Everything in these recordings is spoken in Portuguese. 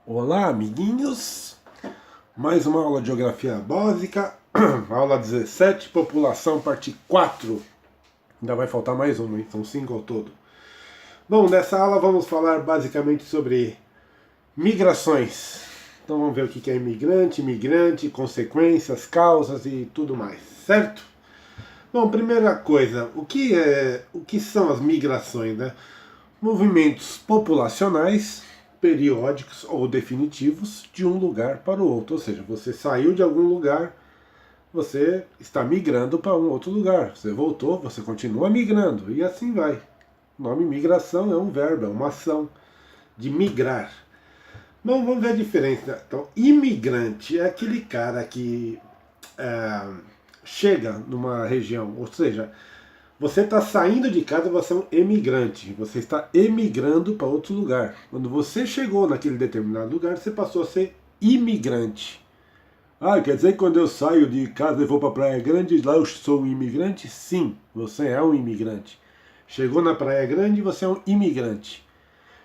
Olá, amiguinhos! Mais uma aula de Geografia Básica, aula 17, População, parte 4. Ainda vai faltar mais uma, hein? São 5 ao todo. Bom, nessa aula vamos falar basicamente sobre migrações. Então vamos ver o que é imigrante, consequências, causas e tudo mais, certo? Bom, primeira coisa, o que são as migrações, né? Movimentos populacionais periódicos ou definitivos de um lugar para o outro. Ou seja, você saiu de algum lugar, você está migrando para um outro lugar. Você voltou, você continua migrando. E assim vai. O nome migração é um verbo, é uma ação de migrar. Bom, vamos ver a diferença. Então, imigrante é aquele cara que chega numa região, ou seja, você está saindo de casa, você é um emigrante. Você está emigrando para outro lugar. Quando você chegou naquele determinado lugar, você passou a ser imigrante. Ah, quer dizer que quando eu saio de casa e vou para Praia Grande, lá eu sou um imigrante? Sim, você é um imigrante. Chegou na Praia Grande, você é um imigrante.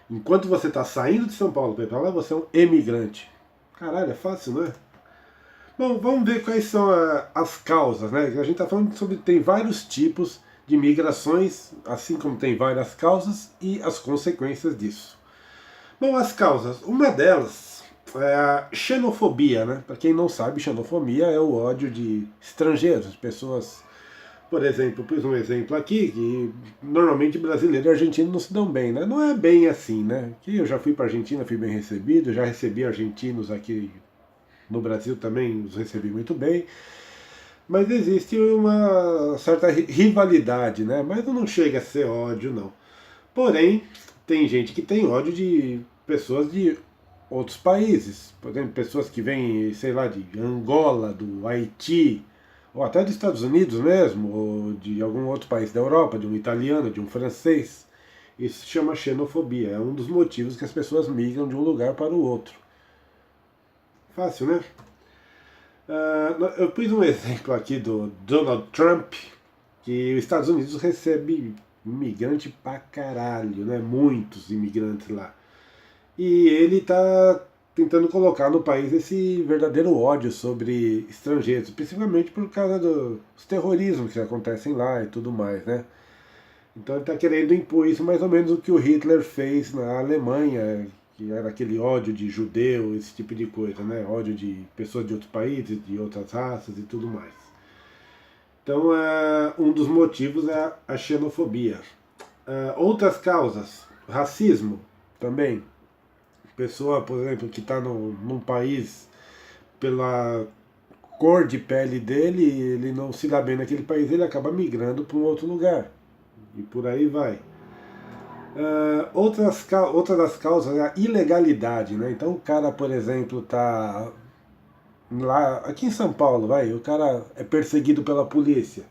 Enquanto você está saindo de São Paulo para ir para lá, você é um emigrante. Caralho, é fácil, não é? Bom, vamos ver quais são as causas, né? A gente está falando sobre tem vários tipos de migrações, assim como tem várias causas e as consequências disso. Bom, as causas, uma delas é a xenofobia, né? Para quem não sabe, xenofobia é o ódio de estrangeiros, pessoas. Por exemplo, pus um exemplo aqui que normalmente brasileiro e argentino não se dão bem, né? Não é bem assim, né? Que eu já fui para Argentina, fui bem recebido, já recebi argentinos aqui no Brasil também, os recebi muito bem. Mas existe uma certa rivalidade, né? Mas não chega a ser ódio, não. Porém, tem gente que tem ódio de pessoas de outros países. Por exemplo, pessoas que vêm, sei lá, de Angola, do Haiti, ou até dos Estados Unidos mesmo, ou de algum outro país da Europa, de um italiano, de um francês. Isso se chama xenofobia. É um dos motivos que as pessoas migram de um lugar para o outro. Fácil, né? Eu pus um exemplo aqui do Donald Trump, que os Estados Unidos recebe imigrante pra caralho, né? Muitos imigrantes lá. E ele tá tentando colocar no país esse verdadeiro ódio sobre estrangeiros, principalmente por causa dos terrorismos que acontecem lá e tudo mais, né? Então ele está querendo impor isso mais ou menos o que o Hitler fez na Alemanha, que era aquele ódio de judeu, esse tipo de coisa, né? Ódio de pessoas de outros países, de outras raças e tudo mais. Então, um dos motivos é a xenofobia. Outras causas, racismo também. Pessoa, por exemplo, que está num país pela cor de pele dele, ele não se dá bem naquele país, ele acaba migrando para um outro lugar. E por aí vai. Outra das causas é a ilegalidade, né? Então o cara, por exemplo, tá lá, aqui em São Paulo, vai, o cara é perseguido pela polícia.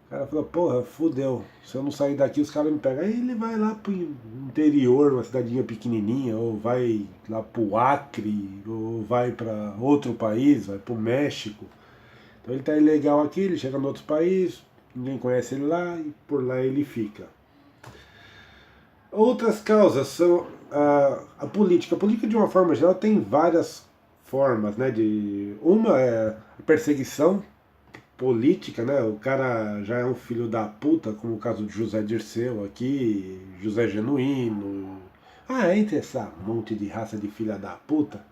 O cara fala, porra, fudeu, se eu não sair daqui os caras me pegam. Aí ele vai lá pro interior, uma cidadinha pequenininha, ou vai lá pro Acre, ou vai para outro país, vai pro México. Então ele tá ilegal aqui, ele chega no outro país, ninguém conhece ele lá, e por lá ele fica. Outras causas são a política. A política, de uma forma geral, tem várias formas, né? Uma é a perseguição política, né? O cara já é um filho da puta, como o caso de José Dirceu aqui, José Genuíno. Entre essa monte de raça de filha da puta.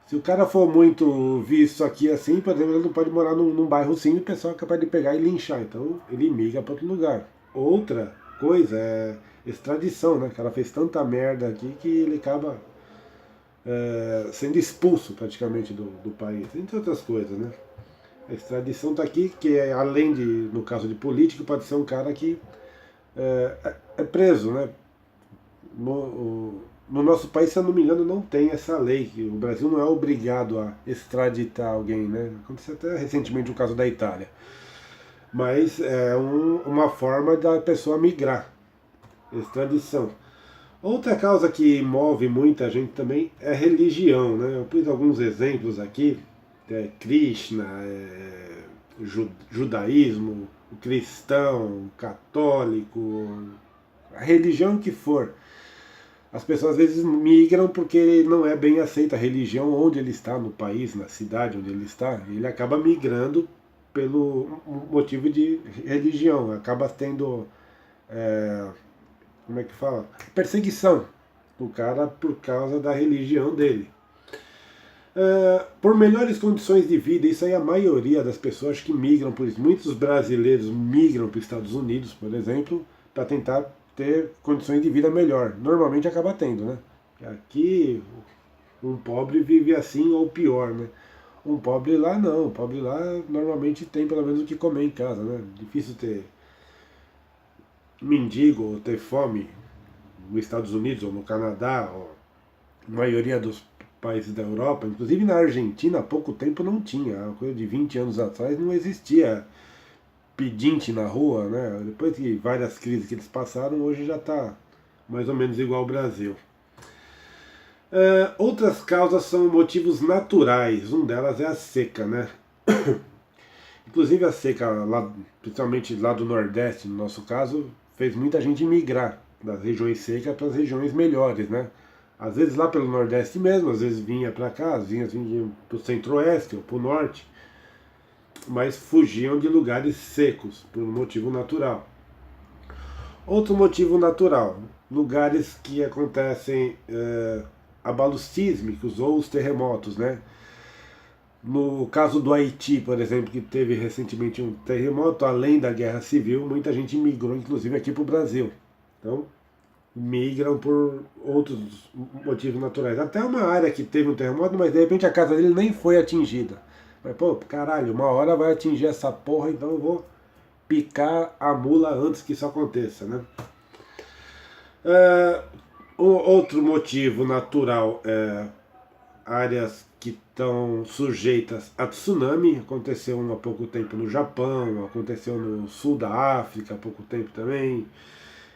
Se o cara for muito visto aqui assim, por exemplo, ele não pode morar num bairro assim e o pessoal é capaz de pegar e linchar. Então ele migra para outro lugar. Outra coisa é extradição, né? O cara fez tanta merda aqui que ele acaba sendo expulso praticamente do país, entre outras coisas, né? A extradição está aqui, que é, além de, no caso de político, pode ser um cara que é preso, né? No nosso país, se eu não me engano, não tem essa lei, que o Brasil não é obrigado a extraditar alguém, né? Aconteceu até recentemente o caso da Itália. Mas é uma forma da pessoa migrar, extradição. Outra causa que move muita gente também é religião, né? Eu pus alguns exemplos aqui, Krishna, judaísmo, o cristão, o católico, a religião que for. as pessoas às vezes migram porque não é bem aceita a religião onde ele está, no país, na cidade onde ele está. Ele acaba migrando pelo motivo de religião, acaba tendo, como é que fala? Perseguição do cara por causa da religião dele. Por melhores condições de vida, isso aí a maioria das pessoas que migram por isso. Muitos brasileiros migram para os Estados Unidos, por exemplo, para tentar ter condições de vida melhor. Normalmente acaba tendo, né? Aqui um pobre vive assim ou pior, né? Um pobre lá não, um pobre lá normalmente tem pelo menos o que comer em casa, né? Difícil ter mendigo ou ter fome nos Estados Unidos ou no Canadá, ou na maioria dos países da Europa, inclusive na Argentina há pouco tempo não tinha, uma coisa de 20 anos atrás não existia pedinte na rua, né? Depois de várias crises que eles passaram, hoje já está mais ou menos igual ao Brasil. Outras causas são motivos naturais, uma delas é a seca, né? Inclusive a seca, lá, principalmente lá do Nordeste, no nosso caso, fez muita gente migrar das regiões secas para as regiões melhores, né? Às vezes lá pelo Nordeste mesmo, às vezes vinha para cá, às vezes vinha para o Centro-Oeste ou para o Norte, mas fugiam de lugares secos, por um motivo natural. Outro motivo natural, lugares que acontecem abalos sísmicos ou os terremotos, né? No caso do Haiti, por exemplo, que teve recentemente um terremoto, além da guerra civil, muita gente migrou, inclusive aqui para o Brasil. Então, migram por outros motivos naturais. Até uma área que teve um terremoto, mas de repente a casa dele nem foi atingida. Mas, pô, caralho, uma hora vai atingir essa porra, então eu vou picar a mula antes que isso aconteça, né? Outro motivo natural é áreas que estão sujeitas a tsunami. Aconteceu há pouco tempo no Japão, aconteceu no sul da África há pouco tempo também.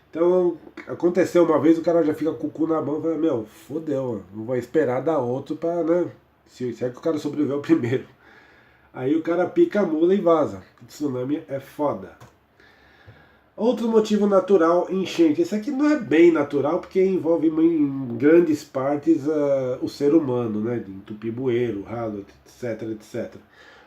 Então, aconteceu uma vez, o cara já fica com o cu na mão e fala, meu, fodeu, não vai esperar dar outro pra, né? Se é que o cara sobreviveu primeiro. Aí o cara pica a mula e vaza. Tsunami é foda. Outro motivo natural, enchente. Esse aqui não é bem natural, porque envolve em grandes partes o ser humano, né? De entupir bueiro, ralo, etc, etc.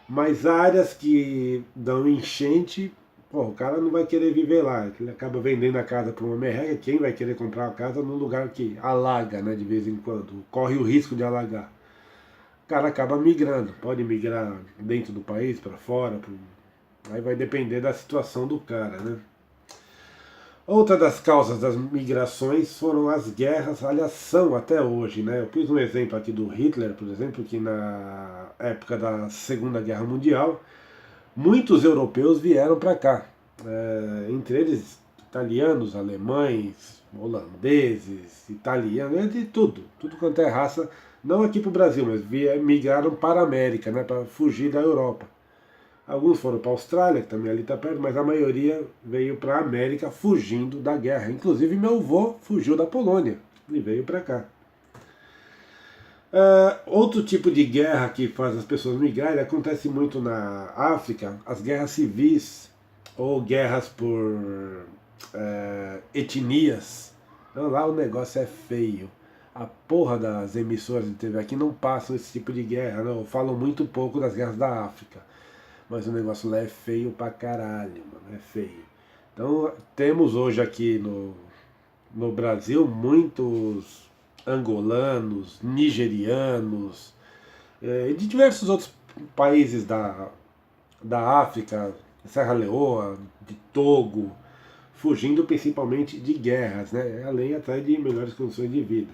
Mas áreas que dão enchente, pô, o cara não vai querer viver lá. Ele acaba vendendo a casa para uma merreca. Quem vai querer comprar uma casa num lugar que alaga, né? De vez em quando. Corre o risco de alagar. O cara acaba migrando. Pode migrar dentro do país, para fora. Aí vai depender da situação do cara, né? Outra das causas das migrações foram as guerras, aliás, são até hoje, né? Eu pus um exemplo aqui do Hitler, por exemplo, que na época da Segunda Guerra Mundial, muitos europeus vieram para cá, entre eles italianos, alemães, holandeses, italianos, de tudo quanto é raça, não aqui para o Brasil, mas migraram para a América, né? Para fugir da Europa. Alguns foram para a Austrália, que também ali está perto, mas a maioria veio para a América fugindo da guerra. Inclusive meu avô fugiu da Polônia e veio para cá. Outro tipo de guerra que faz as pessoas migrarem acontece muito na África, as guerras civis ou guerras por etnias. Então, lá o negócio é feio. A porra das emissoras de TV aqui não passam esse tipo de guerra, não. Falam muito pouco das guerras da África. Mas o negócio lá é feio pra caralho, mano, é feio. Então temos hoje aqui no Brasil muitos angolanos, nigerianos, e de diversos outros países da África, Serra Leoa, de Togo, fugindo principalmente de guerras, né? Além até de melhores condições de vida.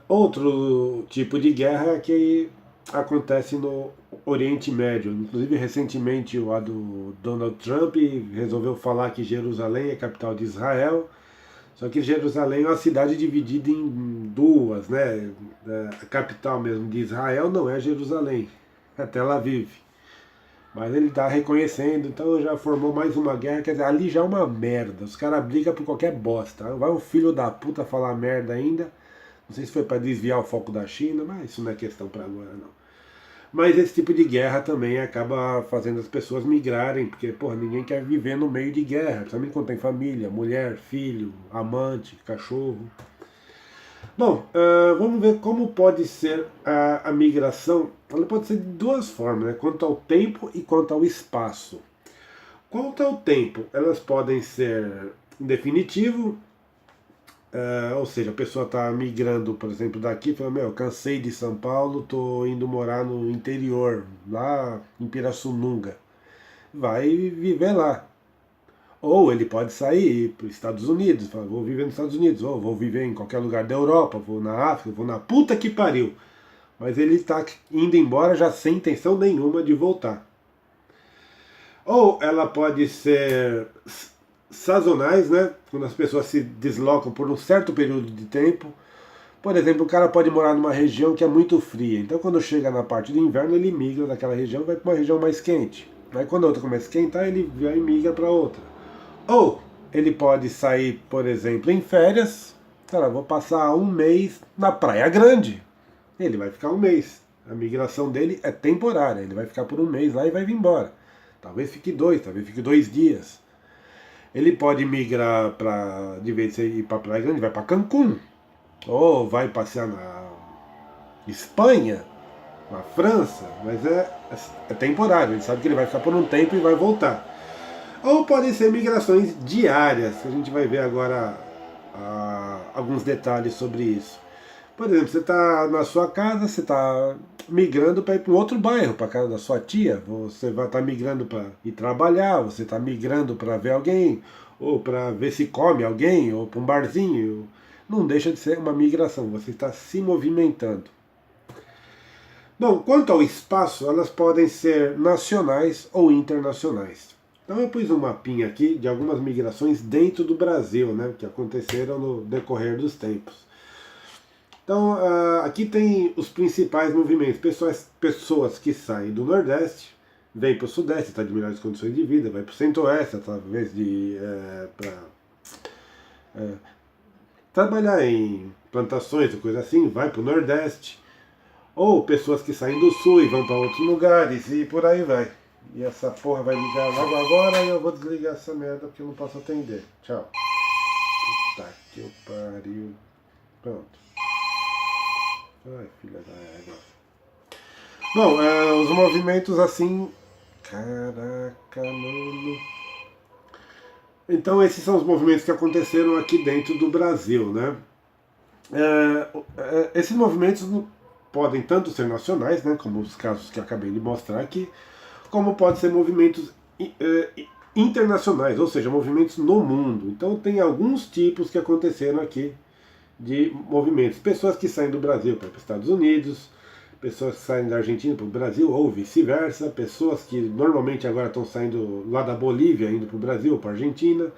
Outro tipo de guerra é que acontece no Oriente Médio. Inclusive, recentemente, o do Donald Trump resolveu falar que Jerusalém é capital de Israel. Só que Jerusalém é uma cidade dividida em duas, né? A capital mesmo de Israel não é Jerusalém, é Tel Aviv. Mas ele está reconhecendo, então já formou mais uma guerra. Quer dizer, ali já é uma merda. Os caras brigam por qualquer bosta. Vai um filho da puta falar merda ainda. Não sei se foi para desviar o foco da China, mas isso não é questão para agora, não. Mas esse tipo de guerra também acaba fazendo as pessoas migrarem, porque, porra, ninguém quer viver no meio de guerra, principalmente quando tem família, mulher, filho, amante, cachorro. Bom, vamos ver como pode ser a migração. Ela pode ser de duas formas, né? Quanto ao tempo e quanto ao espaço. Quanto ao tempo, elas podem ser em definitivo, ou seja, a pessoa está migrando, por exemplo, daqui, fala, meu, cansei de São Paulo, tô indo morar no interior, lá em Pirassununga. Vai viver lá. Ou ele pode sair para os Estados Unidos, fala, vou viver nos Estados Unidos, ou vou viver em qualquer lugar da Europa, vou na África, vou na puta que pariu. Mas ele está indo embora já sem intenção nenhuma de voltar. Ou ela pode ser sazonais, né? Quando as pessoas se deslocam por um certo período de tempo. Por exemplo, o cara pode morar numa região que é muito fria. Então, quando chega na parte do inverno, ele migra daquela região e vai para uma região mais quente. Aí, quando a outra começa a esquentar, ele vai e migra para outra. Ou ele pode sair, por exemplo, em férias. Cara, vou passar um mês na Praia Grande. Ele vai ficar um mês. A migração dele é temporária. Ele vai ficar por um mês lá e vai vir embora. Talvez fique dois, talvez fique 2 dias. Ele pode migrar para, de vez de ir para Praia Grande, vai para Cancún, ou vai passear na Espanha, na França, mas é temporário, ele sabe que ele vai ficar por um tempo e vai voltar. Ou podem ser migrações diárias, que a gente vai ver agora alguns detalhes sobre isso. Por exemplo, você está na sua casa, você está migrando para ir para um outro bairro, para a casa da sua tia, você vai estar migrando para ir trabalhar, você está migrando para ver alguém, ou para ver se come alguém, ou para um barzinho. Não deixa de ser uma migração, você está se movimentando. Bom, quanto ao espaço, elas podem ser nacionais ou internacionais. Então eu pus um mapinha aqui de algumas migrações dentro do Brasil, né, que aconteceram no decorrer dos tempos. Então, aqui tem os principais movimentos. Pessoas que saem do Nordeste, vêm para o Sudeste, está de melhores condições de vida, vai para o Centro-Oeste, através de para trabalhar em plantações ou coisa assim, vai para o Nordeste. Ou pessoas que saem do Sul e vão para outros lugares e por aí vai. E essa porra vai ligar logo agora e eu vou desligar essa merda porque eu não posso atender. Tchau. Puta que eu pariu. Pronto. Ai, filha da égua. Bom, os movimentos assim. Caraca, mano. Então, esses são os movimentos que aconteceram aqui dentro do Brasil, né? Esses movimentos podem tanto ser nacionais, né, como os casos que eu acabei de mostrar aqui, como pode ser movimentos internacionais, ou seja, movimentos no mundo. Então, tem alguns tipos que aconteceram aqui de movimentos. Pessoas que saem do Brasil para os Estados Unidos, pessoas que saem da Argentina para o Brasil, ou vice-versa, pessoas que normalmente agora estão saindo lá da Bolívia, indo para o Brasil ou para a Argentina.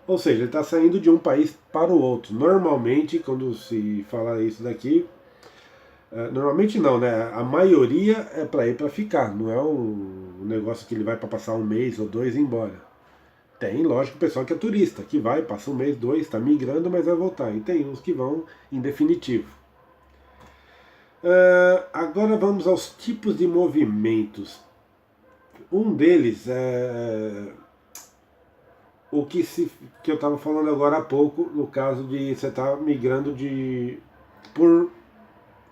Ou seja, ele está saindo de um país para o outro. Normalmente, quando se fala isso daqui, normalmente não, né? A maioria é para ir para ficar, não é um negócio que ele vai para passar um mês ou dois e ir embora. Tem, lógico, o pessoal que é turista, que vai, passa um mês, dois, está migrando, mas vai voltar. E tem uns que vão em definitivo. Agora vamos aos tipos de movimentos. Um deles é o que eu estava falando agora há pouco, no caso de você estar migrando por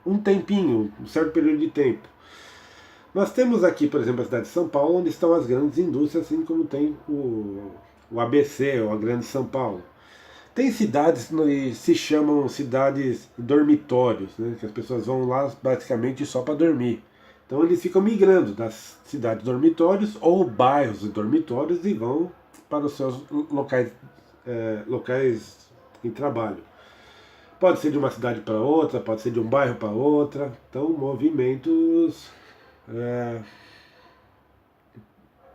um tempinho, um certo período de tempo. Nós temos aqui, por exemplo, a cidade de São Paulo, onde estão as grandes indústrias, assim como tem o ABC, ou a Grande São Paulo. Tem cidades que se chamam cidades dormitórios, né, que as pessoas vão lá basicamente só para dormir. Então eles ficam migrando das cidades dormitórios ou bairros dormitórios e vão para os seus locais de trabalho. Pode ser de uma cidade para outra, pode ser de um bairro para outra. Então, movimentos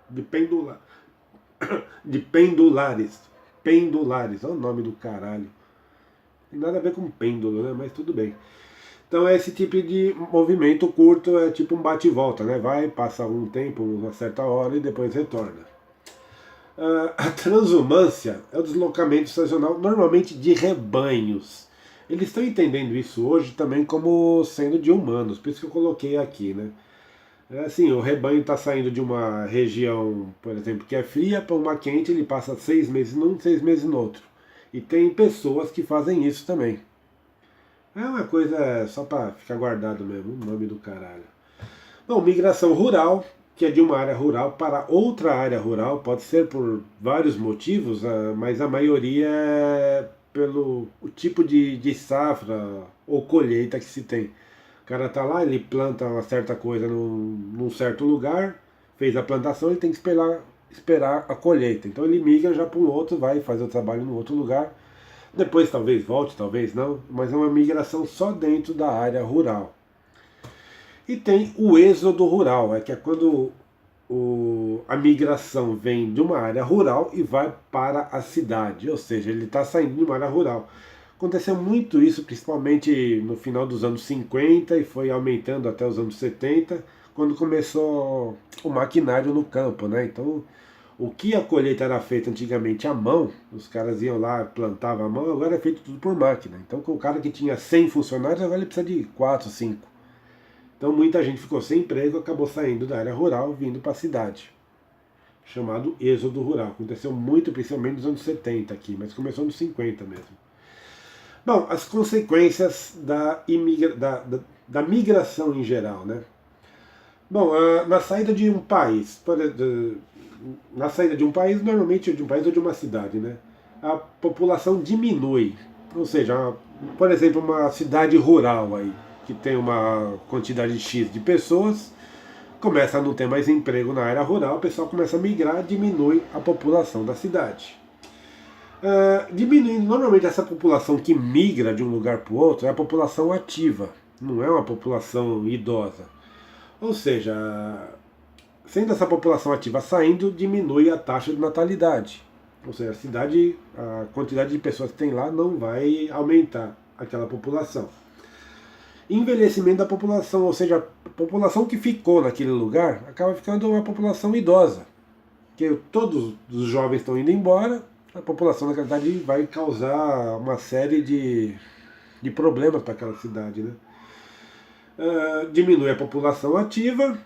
de pendulares. Pendulares, olha o nome do caralho. Tem nada a ver com pêndulo, né? Mas tudo bem. Então esse tipo de movimento curto é tipo um bate e volta, né? Vai, passa um tempo, uma certa hora e depois retorna. A transumância é o deslocamento sazonal, normalmente de rebanhos. Eles estão entendendo isso hoje também como sendo de humanos, por isso que eu coloquei aqui, né? É assim, o rebanho está saindo de uma região, por exemplo, que é fria para uma quente, ele passa 6 meses num, 6 meses no outro. E tem pessoas que fazem isso também. É uma coisa só para ficar guardado mesmo, o nome do caralho. Bom, migração rural, que é de uma área rural para outra área rural, pode ser por vários motivos, mas a maioria é pelo o tipo de safra ou colheita que se tem. O cara tá lá, ele planta uma certa coisa num certo lugar, fez a plantação, ele tem que esperar a colheita. Então ele migra já para um outro, vai fazer o trabalho no outro lugar. Depois talvez volte, talvez não, mas é uma migração só dentro da área rural. E tem o êxodo rural, que é quando a migração vem de uma área rural e vai para a cidade, ou seja, ele está saindo de uma área rural. Aconteceu muito isso, principalmente no final dos anos 50 e foi aumentando até os anos 70, quando começou o maquinário no campo, né? Então, o que a colheita era feita antigamente à mão, os caras iam lá, plantavam à mão, agora é feito tudo por máquina. Então, com o cara que tinha 100 funcionários, agora ele precisa de 4, 5. Então muita gente ficou sem emprego, acabou saindo da área rural, vindo para a cidade. Chamado êxodo rural. Aconteceu muito, principalmente nos anos 70 aqui, mas começou nos 50 mesmo. Bom, as consequências da migração em geral, né? Bom, na saída de um país, na saída de um país, normalmente de um país ou de uma cidade, né? A população diminui. Ou seja, por exemplo, uma cidade rural aí, que tem uma quantidade X de pessoas, começa a não ter mais emprego na área rural, o pessoal começa a migrar, diminui a população da cidade. Diminuindo, normalmente essa população que migra de um lugar para o outro é a população ativa, não é uma população idosa. Ou seja, sendo essa população ativa saindo, diminui a taxa de natalidade. Ou seja, a cidade, a quantidade de pessoas que tem lá não vai aumentar aquela população. Envelhecimento da população, ou seja, a população que ficou naquele lugar acaba ficando uma população idosa. Porque todos os jovens estão indo embora, a população na verdade vai causar uma série de problemas para aquela cidade. Né? Diminui a população ativa,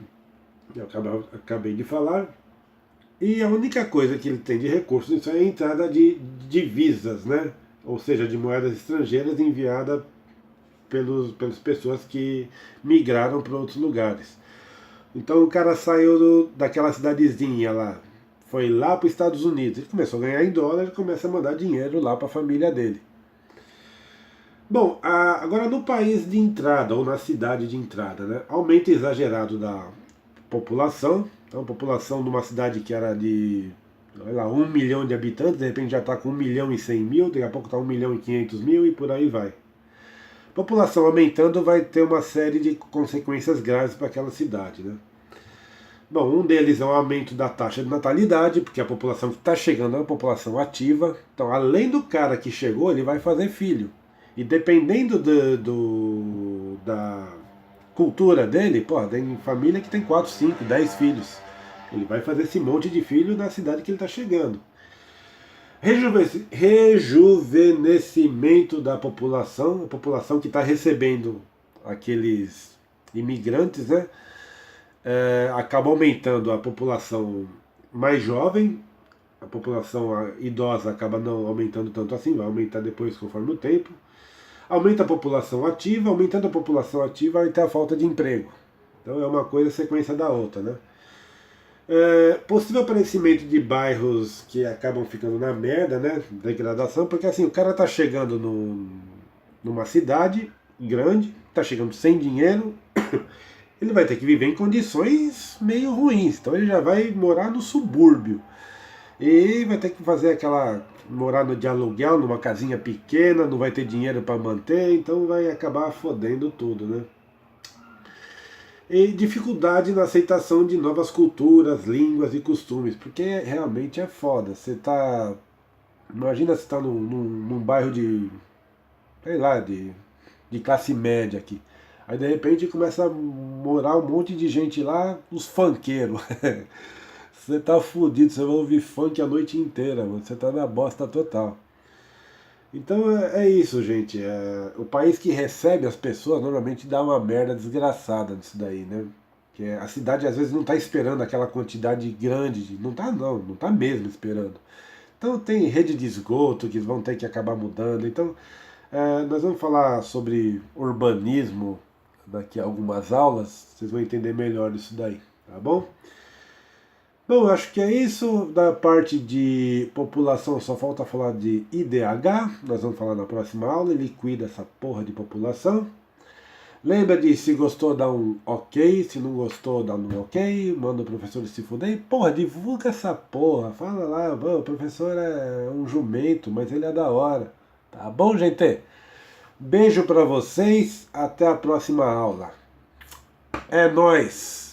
eu acabei de falar, e a única coisa que ele tem de recursos isso é a entrada de divisas, né? Ou seja, de moedas estrangeiras enviadas pelas pessoas que migraram para outros lugares. Então o cara saiu daquela cidadezinha lá, foi lá para os Estados Unidos, ele começou a ganhar em dólar e começa a mandar dinheiro lá para a família dele. Bom, agora no país de entrada, ou na cidade de entrada, né, aumento exagerado da população. Então a população de uma cidade que era de, sei lá, 1 milhão de habitantes, de repente já está com 1 milhão e 100 mil, daqui a pouco está 1 milhão e 500 mil e por aí vai. População aumentando vai ter uma série de consequências graves para aquela cidade. Né? Bom, um deles é o aumento da taxa de natalidade, porque a população que está chegando é uma população ativa. Então, além do cara que chegou, ele vai fazer filho. E dependendo da cultura dele, pô, tem família que tem 4, 5, 10 filhos. Ele vai fazer esse monte de filho na cidade que ele está chegando. Rejuvenescimento da população, a população que está recebendo aqueles imigrantes, né? Acaba aumentando a população mais jovem, a população idosa acaba não aumentando tanto assim, vai aumentar depois conforme o tempo. Aumenta a população ativa, aumentando a população ativa vai ter a falta de emprego. Então é uma coisa sequência da outra, né? Possível aparecimento de bairros que acabam ficando na merda, né? Degradação, porque assim, o cara tá chegando numa cidade grande, tá chegando sem dinheiro, ele vai ter que viver em condições meio ruins. Então ele já vai morar no subúrbio. E vai ter que fazer morar de aluguel, numa casinha pequena, não vai ter dinheiro para manter, então vai acabar fodendo tudo, né? E dificuldade na aceitação de novas culturas, línguas e costumes, porque realmente é foda. Você tá. Imagina você tá num bairro sei lá, de classe média aqui. Aí de repente começa a morar um monte de gente lá, os funkeiros. Você tá fudido, você vai ouvir funk a noite inteira, mano. Você tá na bosta total. Então é isso, gente. O país que recebe as pessoas normalmente dá uma merda desgraçada nisso daí, né? Que a cidade às vezes não está esperando aquela quantidade grande, não está mesmo esperando. Então tem rede de esgoto que vão ter que acabar mudando. Então nós vamos falar sobre urbanismo daqui a algumas aulas, vocês vão entender melhor isso daí, tá bom? Bom, acho que é isso. Da parte de população só falta falar de IDH, nós vamos falar na próxima aula, ele cuida essa porra de população. Lembra de, se gostou, dá um ok, se não gostou, dá um ok, manda o professor se fuder e, porra, divulga essa porra, fala lá, o professor é um jumento, mas ele é da hora. Tá bom, gente? Beijo pra vocês, até a próxima aula. É nóis!